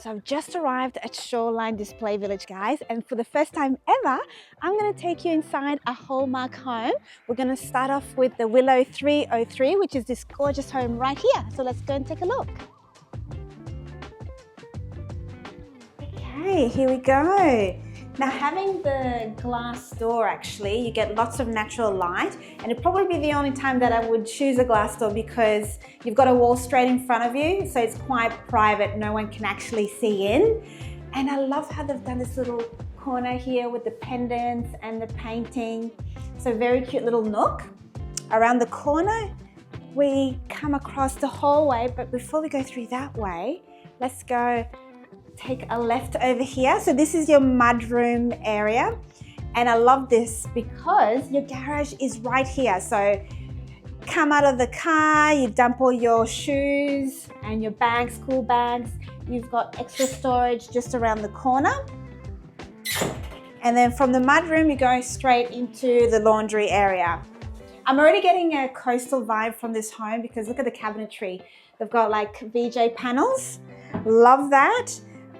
So I've just arrived at Shoreline Display Village, guys, and for the first time ever, I'm going to take you inside a Hallmark home. We're going to start off with the Willow 303, which is this gorgeous home right here. So let's go and take a look. Okay, here we go. Now, having the glass door, actually, you get lots of natural light, and it'd probably be the only time that I would choose a glass door because you've got a wall straight in front of you, so it's quite private. No one can actually see in. And I love how they've done this little corner here with the pendants and the painting. So very cute little nook. Around the corner, we come across the hallway, but before we go through that way, let's go take a left over here. So this is your mudroom area, and I love this because your garage is right here. So come out of the car, you dump all your shoes and your bags, school bags. You've got extra storage just around the corner. And then from the mudroom, you go straight into the laundry area. I'm already getting a coastal vibe from this home because look at the cabinetry. They've got like VJ panels. Love that.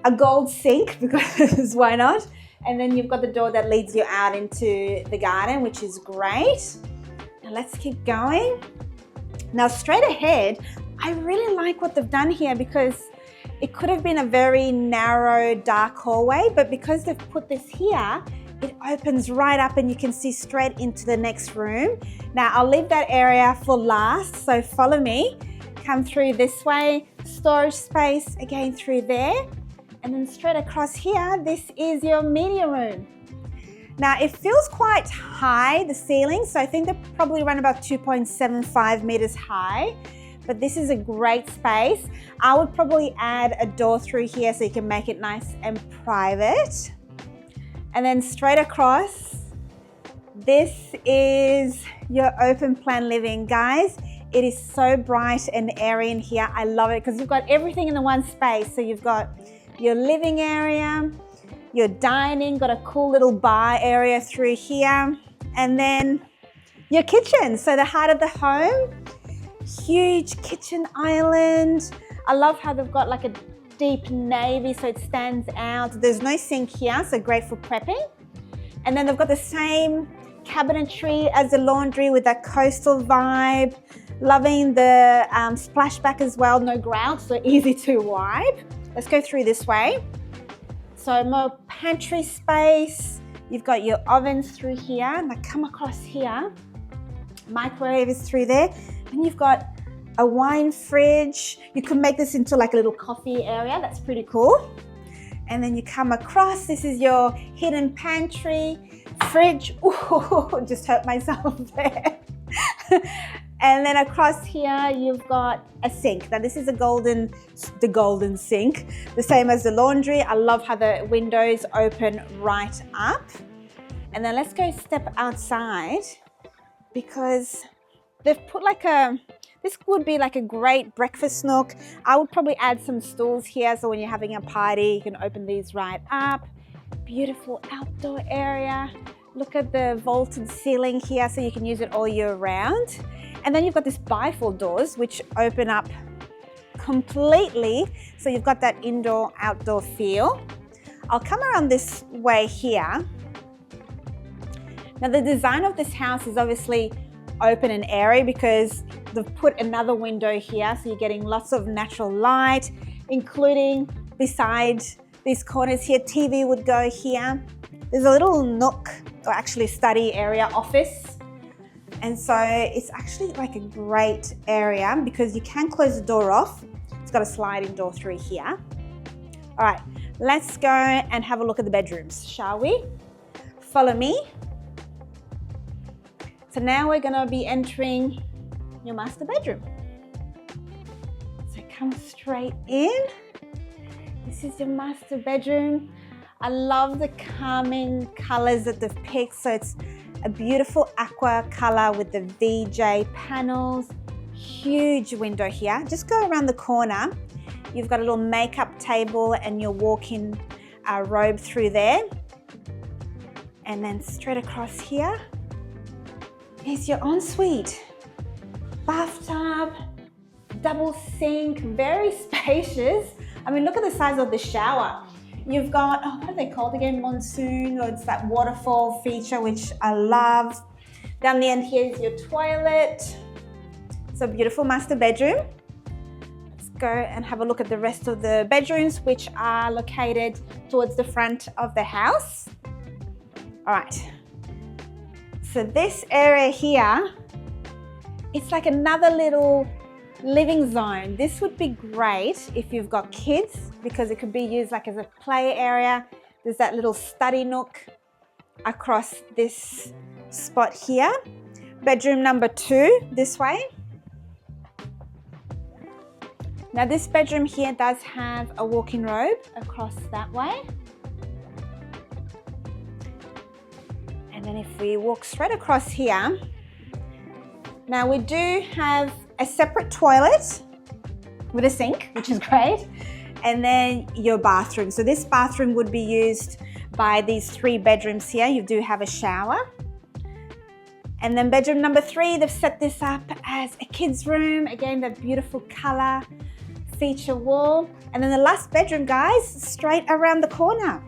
A gold sink, because why not? And then you've got the door that leads you out into the garden, which is great. Now let's keep going. Now straight ahead, I really like what they've done here because it could have been a very narrow, dark hallway, but because they've put this here, it opens right up and you can see straight into the next room. Now I'll leave that area for last, so follow me. Come through this way, storage space again through there. And then straight across here, this is your media room. Now it feels quite high, the ceiling, so I think they probably run about 2.75 meters high, but this is a great space. I would probably add a door through here so you can make it nice and private. And then straight across, this is your open plan living, guys. It is so bright and airy in here. I love it because you've got everything in the one space. So you've got your living area, your dining, got a cool little bar area through here, and then your kitchen. So the heart of the home, huge kitchen island. I love how they've got like a deep navy so it stands out. There's no sink here, so great for prepping. And then they've got the same cabinetry as the laundry with that coastal vibe. Loving the splashback as well, no grout, so easy to wipe. Let's go through this way. So more pantry space. You've got your ovens through here. And I come across here. Microwave is through there. And you've got a wine fridge. You can make this into like a little coffee area. That's pretty cool. And then you come across. This is your hidden pantry. Fridge. Ooh, just hurt myself there. And then across here, you've got a sink. Now this is the golden sink, the same as the laundry. I love how the windows open right up. And then let's go step outside because they've put like this would be like a great breakfast nook. I would probably add some stools here. So when you're having a party, you can open these right up. Beautiful outdoor area. Look at the vaulted ceiling here so you can use it all year round. And then you've got this bifold doors which open up completely. So you've got that indoor outdoor feel. I'll come around this way here. Now the design of this house is obviously open and airy because they've put another window here. So you're getting lots of natural light, including beside these corners here, TV would go here. There's a little nook, or actually study area, office. And so it's actually like a great area because you can close the door off. It's got a sliding door through here. All right, let's go and have a look at the bedrooms, shall we? Follow me. So now we're gonna be entering your master bedroom. So come straight in. This is your master bedroom. I love the calming colors that they've picked. So it's a beautiful aqua color with the VJ panels. Huge window here. Just go around the corner. You've got a little makeup table and your walk-in robe through there. And then straight across here is your ensuite. Bathtub, double sink, very spacious. I mean, look at the size of the shower. You've got, oh, what are they called again? Monsoon, or it's that waterfall feature, which I love. Down the end here is your toilet. It's a beautiful master bedroom. Let's go and have a look at the rest of the bedrooms, which are located towards the front of the house. All right. So this area here, it's like another little living zone. This would be great if you've got kids because it could be used like as a play area. There's that little study nook across this spot here. Bedroom number 2 this way. Now this bedroom here does have a walk-in robe across that way. And then if we walk straight across here, now we do have a separate toilet with a sink, which is great, and then your bathroom. So this bathroom would be used by these 3 bedrooms here. You do have a shower. And then bedroom number 3, they've set this up as a kid's room. Again, that beautiful color feature wall. And then the last bedroom, guys, straight around the corner.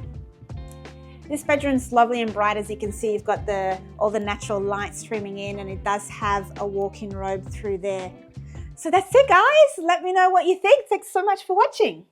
This bedroom's lovely and bright. As you can see, you've got all the natural light streaming in, and it does have a walk-in robe through there. So that's it, guys. Let me know what you think. Thanks so much for watching.